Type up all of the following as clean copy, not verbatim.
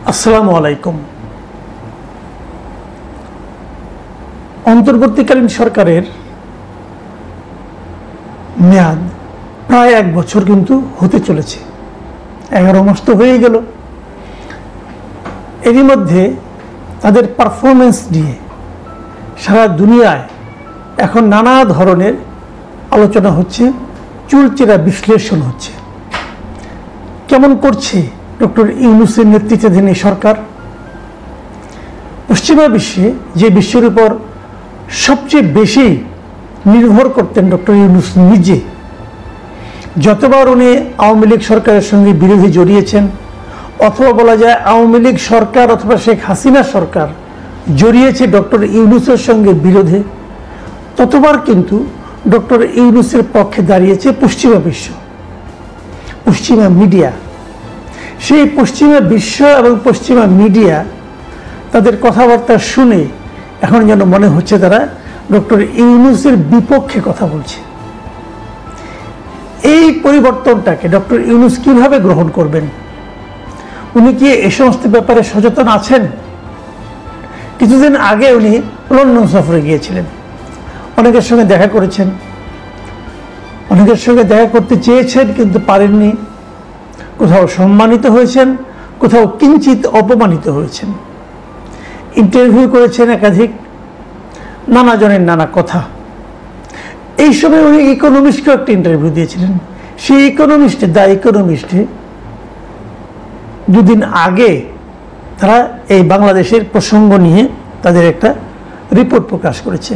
আসসালামু আলাইকুম। অন্তর্বর্তীকালীন সরকারের মেয়াদ প্রায় 1 বছর কিন্তু হতে চলেছে। 11 মাস তো হয়ে গেল। এরই মধ্যে তাদের পারফরমেন্স নিয়ে সারা দুনিয়ায় এখন নানা ধরনের আলোচনা হচ্ছে, চুলচেরা বিশ্লেষণ হচ্ছে। কেমন করছে ডক্টর ইউনূসের নেতৃত্বাধীন এই সরকার? পশ্চিমা বিশ্বে যে বিশ্বের উপর সবচেয়ে বেশি নির্ভর করতেন ডক্টর ইউনূস নিজে, যতবার উনি আওয়ামী লীগ সরকারের সঙ্গে বিরোধী জড়িয়েছেন, অথবা বলা যায় আওয়ামী লীগ সরকার অথবা শেখ হাসিনা সরকার জড়িয়েছে ডক্টর ইউনূসের সঙ্গে বিরোধে, ততবার কিন্তু ডক্টর ইউনূসের পক্ষে দাঁড়িয়েছে পশ্চিমা বিশ্ব, পশ্চিমা মিডিয়া। সেই পশ্চিমা বিশ্ব এবং পশ্চিমা মিডিয়া তাদের কথাবার্তা শুনে এখন যেন মনে হচ্ছে তারা ডক্টর ইউনূসের বিপক্ষে কথা বলছে। এই পরিবর্তনটাকে ডক্টর ইউনূস কিভাবে গ্রহণ করবেন? উনি কি এই সমস্ত ব্যাপারে সচেতন আছেন? কিছুদিন আগে উনি লন্ডন সফরে গিয়েছিলেন, অনেকের সঙ্গে দেখা করেছেন, অনেকের সঙ্গে দেখা করতে চেয়েছেন কিন্তু পারেননি। কোথাও সম্মানিত হয়েছেন, কোথাও কিঞ্চিত অপমানিত হয়েছেন। ইন্টারভিউ করেছেন একাধিক, নানা জনের নানা কথা। এই সময় উনি ইকোনমিস্টকেও একটা ইন্টারভিউ দিয়েছিলেন। সেই দ্য ইকোনমিস্টে দুদিন আগে তারা এই বাংলাদেশের প্রসঙ্গ নিয়ে তাদের একটা রিপোর্ট প্রকাশ করেছে।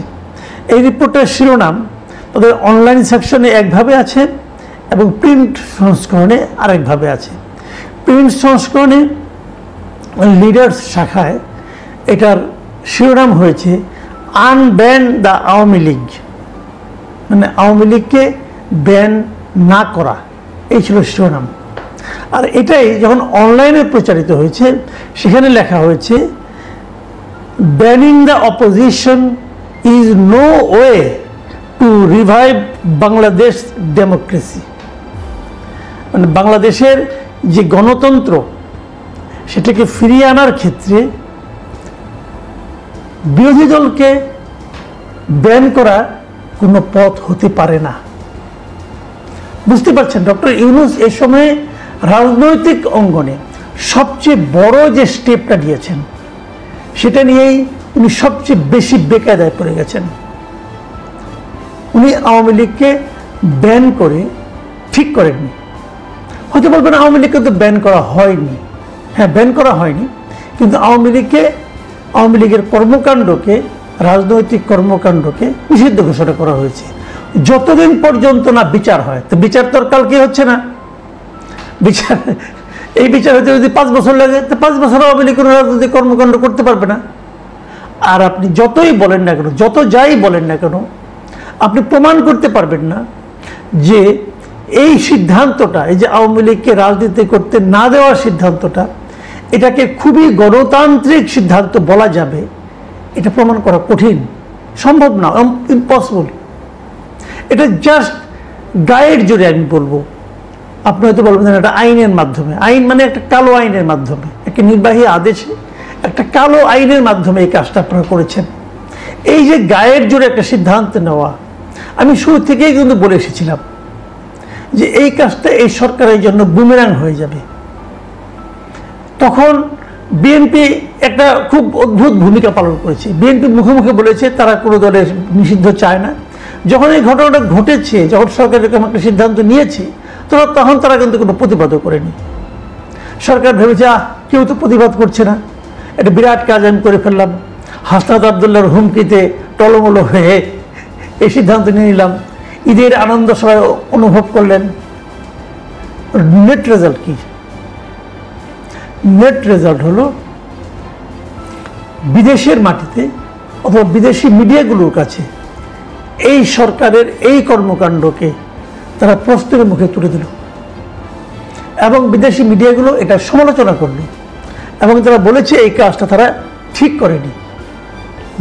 এই রিপোর্টের শিরোনাম তাদের অনলাইন সেকশনে একভাবে আছে এবং প্রিন্ট সংস্করণে আরেকভাবে আছে। প্রিন্ট সংস্করণে লিডার্স শাখায় এটার শিরোনাম হয়েছে আনব্যান দ্য আওয়ামী লীগ, মানে আওয়ামী লীগকে ব্যান না করা, এই ছিল শিরোনাম। আর এটাই যখন অনলাইনে প্রচারিত হয়েছে সেখানে লেখা হয়েছে banning the opposition is no way to revive Bangladesh democracy, মানে বাংলাদেশের যে গণতন্ত্র সেটাকে ফিরিয়ে আনার ক্ষেত্রে বিরোধী দলকে ব্যান করা কোনো পথ হতে পারে না। বুঝতে পারছেন, ডক্টর ইউনূস এ সময়ে রাজনৈতিক অঙ্গনে সবচেয়ে বড় যে স্টেপটা নিয়েছেন সেটা নিয়েই উনি সবচেয়ে বেশি বেকায়দায় পড়ে গেছেন। উনি আওয়ামী লীগকে ব্যান করে ঠিক করেননি। হয়তো বলবেন আওয়ামী লীগকে তো ব্যান করা হয়নি। হ্যাঁ, ব্যান করা হয়নি, কিন্তু আওয়ামী লীগের কর্মকাণ্ডকে, রাজনৈতিক কর্মকাণ্ডকে নিষিদ্ধ ঘোষণা করা হয়েছে যতদিন পর্যন্ত না বিচার হয়। তো বিচার তো কালকে হচ্ছে না। এই বিচার হতে যদি 5 বছর লাগে, তো 5 বছর আওয়ামী লীগ কোনো রাজনৈতিক কর্মকাণ্ড করতে পারবে না। আর আপনি যতই বলেন না কেন, যত যাই বলেন না কেন, আপনি প্রমাণ করতে পারবেন না যে এই সিদ্ধান্তটা, এই যে আওয়ামী লীগকে রাজনীতি করতে না দেওয়ার সিদ্ধান্তটা, এটাকে খুবই গণতান্ত্রিক সিদ্ধান্ত বলা যাবে, এটা প্রমাণ করা কঠিন, সম্ভব না, ইম্পসিবল। এটা জাস্ট গায়ের জোরে আমি বলবো। আপনি হয়তো বলবেন এটা আইনের মাধ্যমে, আইন মানে একটা কালো আইনের মাধ্যমে, একটা নির্বাহী আদেশে একটা কালো আইনের মাধ্যমে এই কাজটা আপনারা করেছেন। এই যে গায়ের জোরে একটা সিদ্ধান্ত নেওয়া, আমি শুরু থেকেই কিন্তু বলে এসেছিলাম যে এই কাজটা এই সরকারের জন্য বুমেরাং হয়ে যাবে। তখন বিএনপি একটা খুব অদ্ভুত ভূমিকা পালন করেছে। বিএনপি মুখে মুখে বলেছে তারা কোনো দলের নিষিদ্ধ চায় না। যখন এই ঘটনাটা ঘটেছে, যখন সরকার এরকম একটা সিদ্ধান্ত নিয়েছে, তখন তারা কিন্তু কোনো প্রতিবাদও করেনি। সরকার ভেবেছে কেউ তো প্রতিবাদ করছে না, এটা বিরাট কাজ আমি করে ফেললাম, হাসনাত আবদুল্লাহর হুমকিতে টলমলো হয়ে এই সিদ্ধান্ত নিয়ে নিলাম। ঈদের আনন্দ সবাই অনুভব করলেন। নেট রেজাল্ট কি? নেট রেজাল্ট হলো বিদেশের মাটিতে অথবা বিদেশি মিডিয়াগুলোর কাছে এই সরকারের এই কর্মকাণ্ডকে তারা প্রশ্নের মুখে তুলে দিল এবং বিদেশি মিডিয়াগুলো এটা সমালোচনা করল এবং তারা বলেছে এই কাজটা তারা ঠিক করেনি।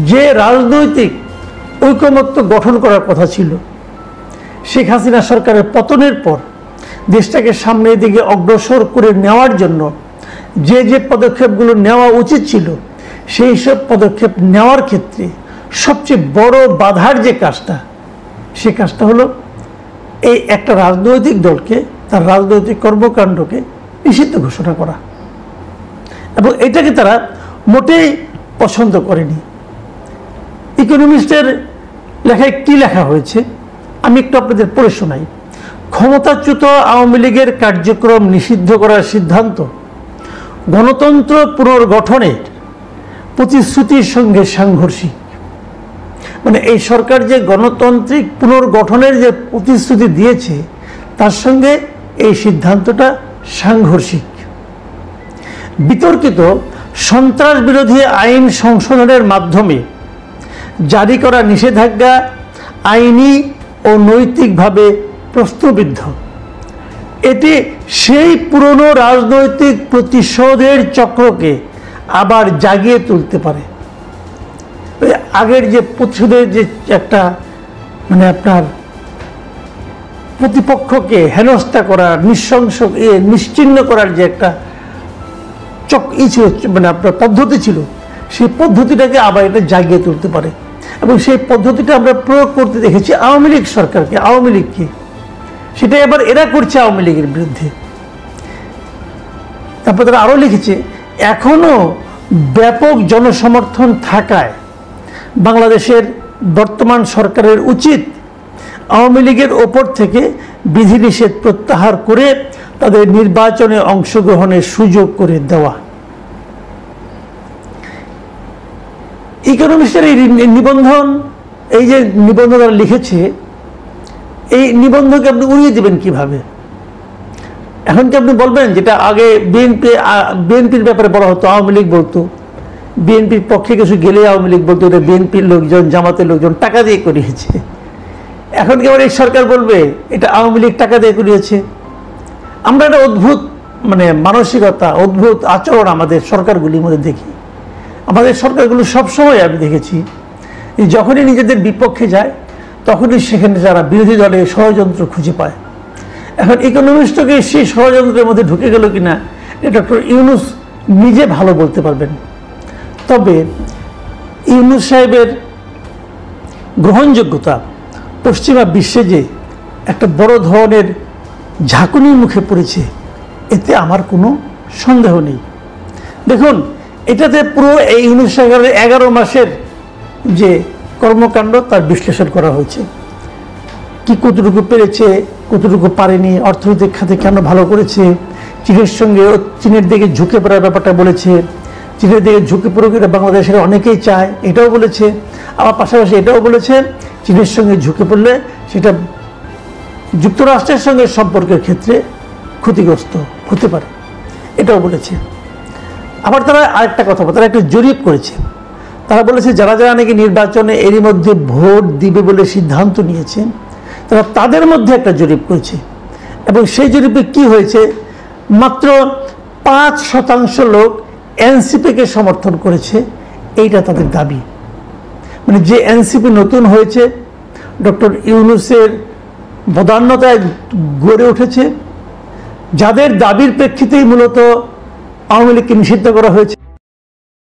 যে রাজনৈতিক ঐকমত্য গঠন করার কথা ছিল, শেখ হাসিনা সরকারের পতনের পর দেশটাকে সামনের দিকে অগ্রসর করে নেওয়ার জন্য যে যে পদক্ষেপগুলো নেওয়া উচিত ছিল সেই সব পদক্ষেপ নেওয়ার ক্ষেত্রে সবচেয়ে বড় বাধার যে কাজটা, সে কাজটা হলো এই একটা রাজনৈতিক দলকে তার রাজনৈতিক কর্মকাণ্ডকে নিষিদ্ধ ঘোষণা করা। এবং এটাকে তারা মোটেই পছন্দ করেনি। ইকোনমিস্টের লেখায় কি লেখা হয়েছে আমি একটু আপনাদের পড়ে শোনাই। ক্ষমতাচ্যুত আওয়ামী লীগের কার্যক্রম নিষিদ্ধ করার সিদ্ধান্ত গণতন্ত্র পুনর্গঠনের প্রতিশ্রুতির সঙ্গে সাংঘর্ষিক। মানে এই সরকার যে গণতান্ত্রিক পুনর্গঠনের যে প্রতিশ্রুতি দিয়েছে তার সঙ্গে এই সিদ্ধান্তটা সাংঘর্ষিক। বিতর্কিত সন্ত্রাস বিরোধী আইন সংশোধনের মাধ্যমে জারি করা নিষেধাজ্ঞা আইনি ও নৈতিকভাবে প্রশ্নবিদ্ধ। এটি সেই পুরনো রাজনৈতিক প্রতিশোধের চক্রকে আবার জাগিয়ে তুলতে পারে। আগের যে প্রতিশোধের যে একটা মানে আপনার প্রতিপক্ষকে হেনস্থা করার, নিশ্চিহ্ন করার যে একটা মানে আপনার পদ্ধতি ছিল, সেই পদ্ধতিটাকে আবার এটা জাগিয়ে তুলতে পারে। এবং সেই পদ্ধতিটা আমরা প্রয়োগ করতে দেখেছি আওয়ামী লীগ সরকারকে, আওয়ামী লীগকে। সেটাই আবার এরা করছে আওয়ামী লীগের বিরুদ্ধে। তারপর তারা আরও লিখেছে, এখনও ব্যাপক জনসমর্থন থাকায় বাংলাদেশের বর্তমান সরকারের উচিত আওয়ামী লীগের ওপর থেকে বিধিনিষেধ প্রত্যাহার করে তাদের নির্বাচনে অংশগ্রহণের সুযোগ করে দেওয়া। ইকোনমিস্টের এই নিবন্ধন, এই যে নিবন্ধ তারা লিখেছে, এই নিবন্ধকে আপনি উড়িয়ে দেবেন কিভাবে? এখন কি আপনি বলবেন যেটা আগে বিএনপির ব্যাপারে বলা হতো, আওয়ামী লীগ বলতো, বিএনপির পক্ষে কিছু গেলে আওয়ামী লীগ বলতো এটা বিএনপির লোকজন, জামাতের লোকজন টাকা দিয়ে করিয়েছে। এখন কি আবার এই সরকার বলবে এটা আওয়ামী লীগ টাকা দিয়ে করিয়েছে? আমরা একটা অদ্ভুত মানে মানসিকতা, অদ্ভুত আচরণ আমাদের সরকারগুলির মধ্যে দেখি। আমাদের সরকারগুলো সবসময় আমি দেখেছি যখনই নিজেদের বিপক্ষে যায় তখনই সেখানে যারা বিরোধী দলের ষড়যন্ত্র খুঁজে পায়। এখন ইকোনমিস্টকে সেই ষড়যন্ত্রের মধ্যে ঢুকে গেল কিনা ডক্টর ইউনূস নিজে ভালো বলতে পারবেন। তবে ইউনূস সাহেবের গ্রহণযোগ্যতা পশ্চিমা বিশ্বে যে একটা বড় ধরনের ঝাঁকুনির মুখে পড়েছে, এতে আমার কোনো সন্দেহ নেই। দেখুন, এটাতে পুরো এই ইউনূস সরকারের 11 মাসের যে কর্মকাণ্ড তার বিশ্লেষণ করা হয়েছে। কি কতটুকু পেরেছে, কতটুকু পারেনি, অর্থনৈতিক খাতে কেন ভালো করেছে, চীনের দিকে ঝুঁকে পড়ার ব্যাপারটা বলেছে, চীনের দিকে ঝুঁকে পড়ুক এটা বাংলাদেশের অনেকেই চায় এটাও বলেছে। আবার পাশাপাশি এটাও বলেছে চীনের সঙ্গে ঝুঁকে পড়লে সেটা যুক্তরাষ্ট্রের সঙ্গে সম্পর্কের ক্ষেত্রে ক্ষতিগ্রস্ত হতে পারে, এটাও বলেছে। আবার তারা আরেকটা কথা বলে, তারা একটা জরিপ করেছে। তারা বলেছে যারা যারা নাকি নির্বাচনে এরই মধ্যে ভোট দিবে বলে সিদ্ধান্ত নিয়েছে তারা তাদের মধ্যে একটা জরিপ করেছে। এবং সেই জরিপে কি হয়েছে, মাত্র 5% লোক এনসিপিকে সমর্থন করেছে, এইটা তাদের দাবি। মানে যে এনসিপি নতুন হয়েছে, ডক্টর ইউনূসের বদান্যতায় গড়ে উঠেছে, যাদের দাবির প্রেক্ষিতেই মূলত আওয়ামী লীগকে নিষিদ্ধ করা হয়েছে,